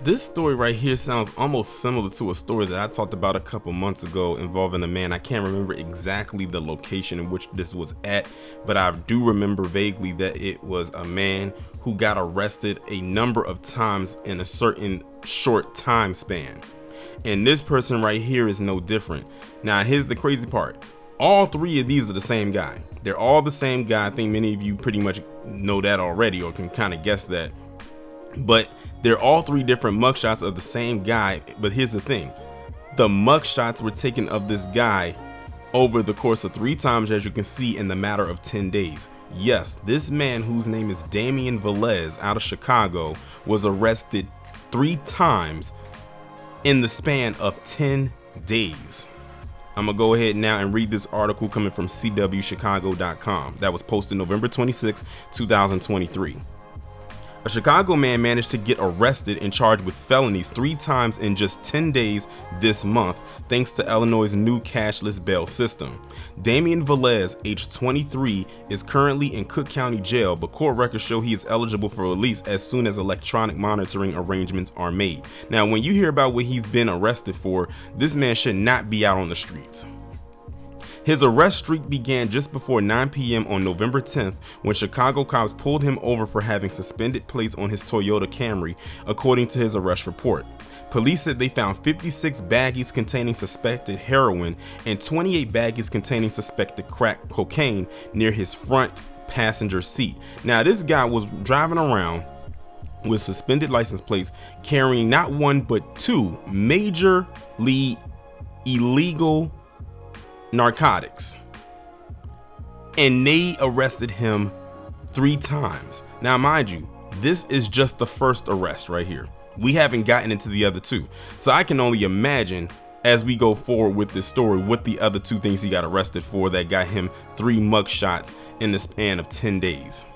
This story right here sounds almost similar to a story that I talked about a couple months ago involving a man. I can't remember exactly the location in which this was at, but I do remember vaguely that it was a man who got arrested a number of times in a certain short time span. And this person right here is no different. Now, here's the crazy part. All three of these are the same guy. They're all the same guy. I think many of you pretty much know that already or can kind of guess that. But they're all three different mugshots of the same guy. But here's the thing. The mugshots were taken of this guy over the course of 3 times, as you can see, in the matter of 10 days. Yes, this man, whose name is Damian Velez out of Chicago, was arrested 3 times in the span of 10 days. I'm gonna go ahead now and read this article coming from CWChicago.com that was posted November 26, 2023. A Chicago man managed to get arrested and charged with felonies 3 times in just 10 days this month, thanks to Illinois' new cashless bail system. Damian Velez, age 23, is currently in Cook County Jail, but court records show he is eligible for release as soon as electronic monitoring arrangements are made. Now, when you hear about what he's been arrested for, this man should not be out on the streets. His arrest streak began just before 9 p.m. on November 10th when Chicago cops pulled him over for having suspended plates on his Toyota Camry, according to his arrest report. Police said they found 56 baggies containing suspected heroin and 28 baggies containing suspected crack cocaine near his front passenger seat. Now, this guy was driving around with suspended license plates, carrying not 1 but 2 majorly illegal narcotics, and they arrested him 3 times. Now, mind you, this is just the first arrest right here. We haven't gotten into the other 2, so I can only imagine as we go forward with this story what the other 2 things he got arrested for that got him 3 mugshots in the span of 10 days.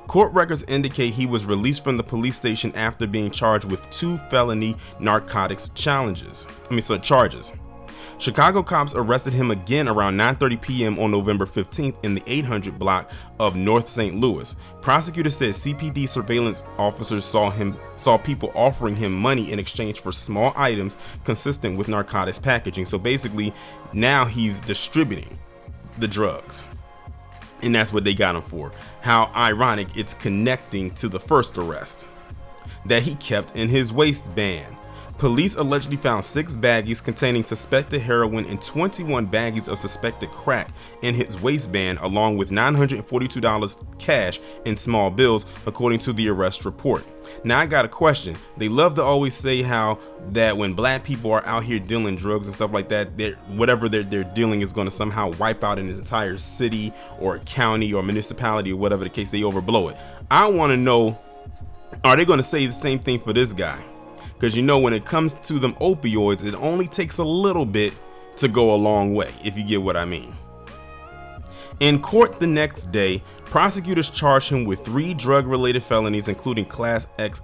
Court records indicate he was released from the police station after being charged with 2 felony narcotics charges. Chicago cops arrested him again around 9:30 p.m. on November 15th in the 800 block of North St. Louis. Prosecutors said CPD surveillance officers saw people offering him money in exchange for small items consistent with narcotics packaging. So basically, now he's distributing the drugs, and that's what they got him for. How ironic, it's connecting to the first arrest that he kept in his waistband. Police allegedly found 6 baggies containing suspected heroin and 21 baggies of suspected crack in his waistband, along with $942 cash in small bills, according to the arrest report. Now, I got a question. They love to always say how that when black people are out here dealing drugs and stuff like that, whatever they're dealing is going to somehow wipe out an entire city or county or municipality or whatever the case, they overblow it. I want to know, are they going to say the same thing for this guy? Because you know, when it comes to them opioids, it only takes a little bit to go a long way, if you get what I mean. In court the next day, prosecutors charged him with 3 drug-related felonies, including Class X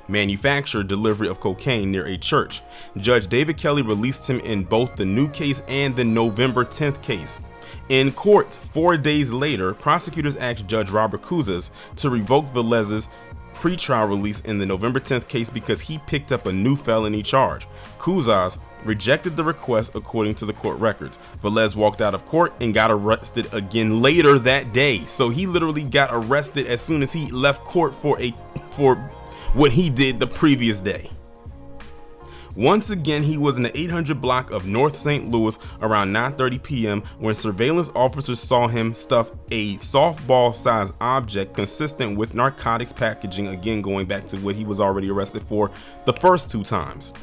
manufacture delivery of cocaine near a church. Judge David Kelly released him in both the new case and the November 10th case. In court 4 days later, prosecutors asked Judge Robert Kouzes to revoke Velez's pretrial release in the November 10th case because he picked up a new felony charge. Kouzes rejected the request, according to the court records. Velez walked out of court and got arrested again later that day. So he literally got arrested as soon as he left court for what he did the previous day. Once again, he was in the 800 block of North St. Louis around 9:30 p.m. when surveillance officers saw him stuff a softball-sized object consistent with narcotics packaging, again going back to what he was already arrested for the first 2 times,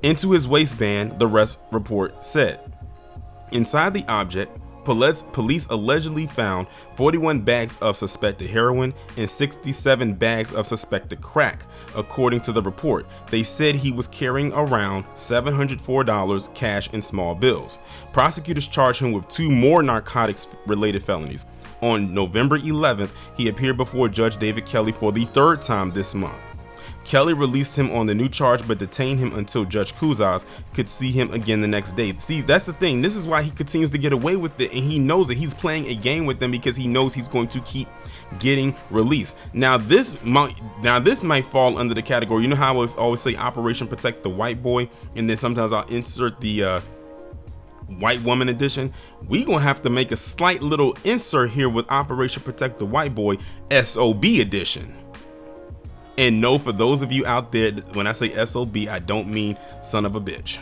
into his waistband, the arrest report said. Inside the object, police allegedly found 41 bags of suspected heroin and 67 bags of suspected crack, according to the report. They said he was carrying around $704 cash in small bills. Prosecutors charged him with 2 more narcotics-related felonies. On November 11th, he appeared before Judge David Kelly for the 3rd time this month. Kelly released him on the new charge but detained him until Judge Kouzas could see him again the next day. See, that's the thing. This is why he continues to get away with it, and he knows that he's playing a game with them because he knows he's going to keep getting released. Now this might fall under the category, you know how I always say Operation Protect the White Boy, and then sometimes I'll insert the white woman edition. We gonna have to make a slight little insert here with Operation Protect the White Boy SOB edition. And no, for those of you out there, when I say SOB, I don't mean son of a bitch.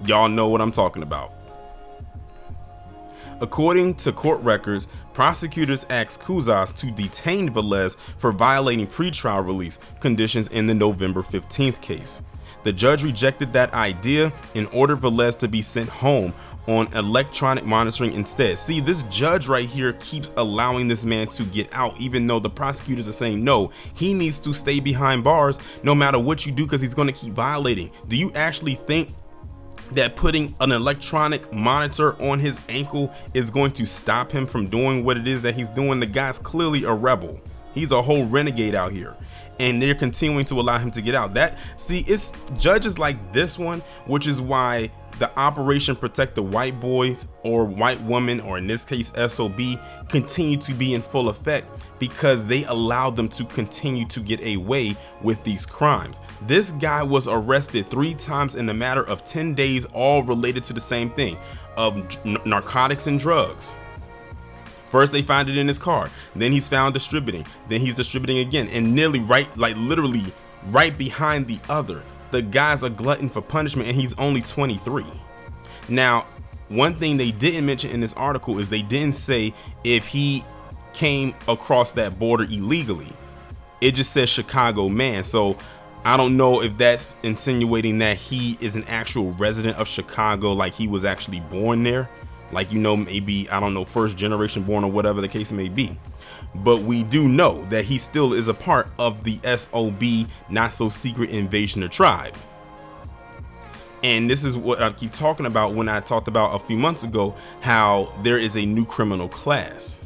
Y'all know what I'm talking about. According to court records, prosecutors asked Kouzas to detain Velez for violating pretrial release conditions in the November 15th case. The judge rejected that idea and ordered Velez to be sent home on electronic monitoring instead. See, this judge right here keeps allowing this man to get out, even though the prosecutors are saying no, he needs to stay behind bars no matter what you do, because he's going to keep violating. Do you actually think that putting an electronic monitor on his ankle is going to stop him from doing what it is that he's doing? The guy's clearly a rebel. He's a whole renegade out here, and they're continuing to allow him to get out. It's judges like this one, which is why the Operation Protect the White Boys or White Woman, or in this case SOB, continue to be in full effect, because they allowed them to continue to get away with these crimes. This guy was arrested 3 times in a matter of 10 days, all related to the same thing of narcotics and drugs. First they find it in his car, then he's found distributing, then he's distributing again, and nearly literally right behind the other. The guy's a glutton for punishment, and he's only 23. Now, one thing they didn't mention in this article is they didn't say if he came across that border illegally. It just says Chicago man. So I don't know if that's insinuating that he is an actual resident of Chicago, like he was actually born there, like, you know, maybe, I don't know, first generation born or whatever the case may be. But we do know that he still is a part of the SOB, not so secret invasioner tribe. And this is what I keep talking about when I talked about a few months ago, how there is a new criminal class.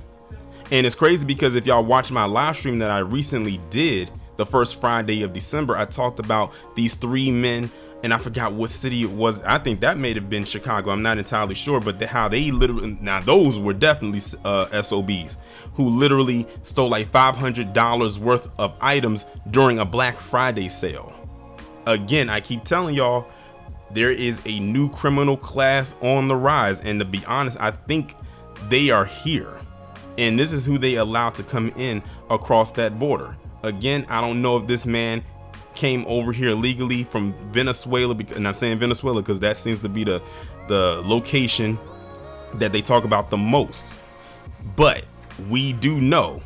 And it's crazy because if y'all watch my live stream that I recently did, the first Friday of December, I talked about these 3 men, and I forgot what city it was. I think that may have been Chicago. I'm not entirely sure, but how they literally, now those were definitely SOBs who literally stole like $500 worth of items during a Black Friday sale. Again, I keep telling y'all, there is a new criminal class on the rise, and to be honest, I think they are here, and this is who they allow to come in across that border. Again, I don't know if this man came over here legally from Venezuela, and I'm saying Venezuela because that seems to be the location that they talk about the most. But we do know,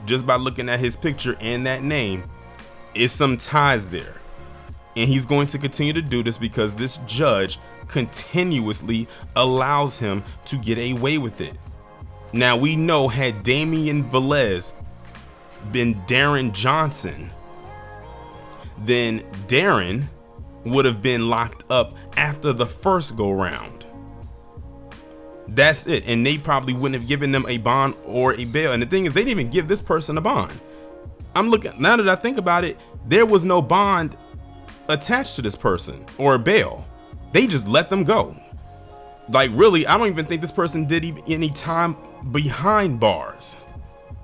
just by looking at his picture and that name, is some ties there. And he's going to continue to do this because this judge continuously allows him to get away with it. Now, we know, had Damian Velez been Darren Johnson, then Darren would have been locked up after the first go round. That's it. And they probably wouldn't have given them a bond or a bail. And the thing is, they didn't even give this person a bond. I'm looking, now that I think about it, there was no bond attached to this person or a bail. They just let them go. Like, really, I don't even think this person did even any time behind bars.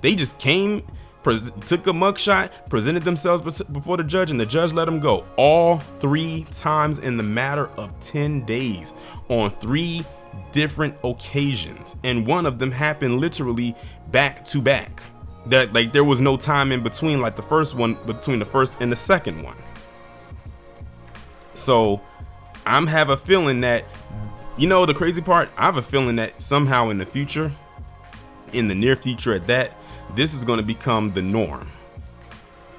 They just came, took a mugshot, presented themselves before the judge, and the judge let them go all 3 times in the matter of 10 days on 3 different occasions. And one of them happened literally back to back. That, like, there was no time in between, like the first one, between the first and the second one. So I'm have a feeling that, you know, the crazy part, I have a feeling that somehow in the future, in the near future at that, this is going to become the norm.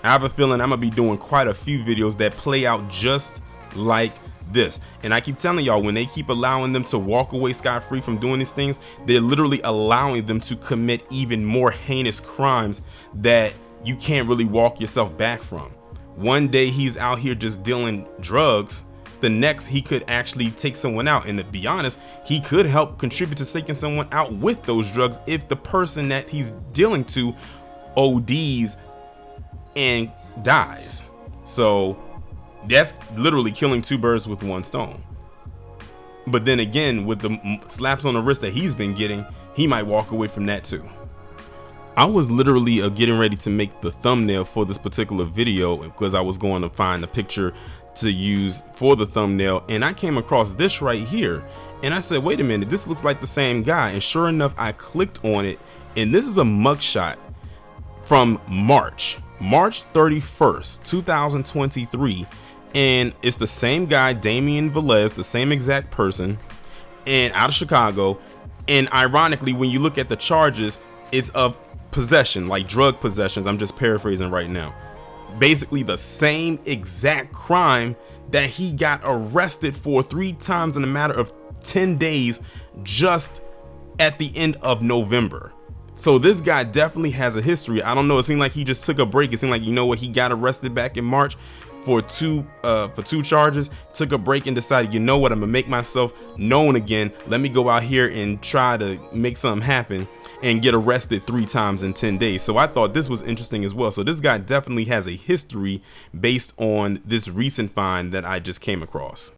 I have a feeling I'm gonna be doing quite a few videos that play out just like this. And I keep telling y'all, when they keep allowing them to walk away scot-free from doing these things, they're literally allowing them to commit even more heinous crimes that you can't really walk yourself back from. One day he's out here just dealing drugs, the next he could actually take someone out. And to be honest, he could help contribute to taking someone out with those drugs if the person that he's dealing to ODs and dies. So that's literally killing two birds with one stone. But then again, with the slaps on the wrist that he's been getting, he might walk away from that too. I was literally getting ready to make the thumbnail for this particular video because I was going to find a picture to use for the thumbnail, and I came across this right here, and I said, wait a minute, this looks like the same guy. And sure enough, I clicked on it, and this is a mugshot from March 31st, 2023, and it's the same guy, Damian Velez, the same exact person, and out of Chicago. And ironically, when you look at the charges, it's of possession, like drug possessions. I'm just paraphrasing right now. Basically the same exact crime that he got arrested for 3 times in a matter of 10 days just at the end of November. So this guy definitely has a history. I don't know, it seemed like he just took a break. It seemed like, you know what, he got arrested back in March for two charges, took a break and decided, you know what, I'm gonna make myself known again. Let me go out here and try to make something happen, and get arrested 3 times in 10 days. So I thought this was interesting as well. So this guy definitely has a history based on this recent find that I just came across.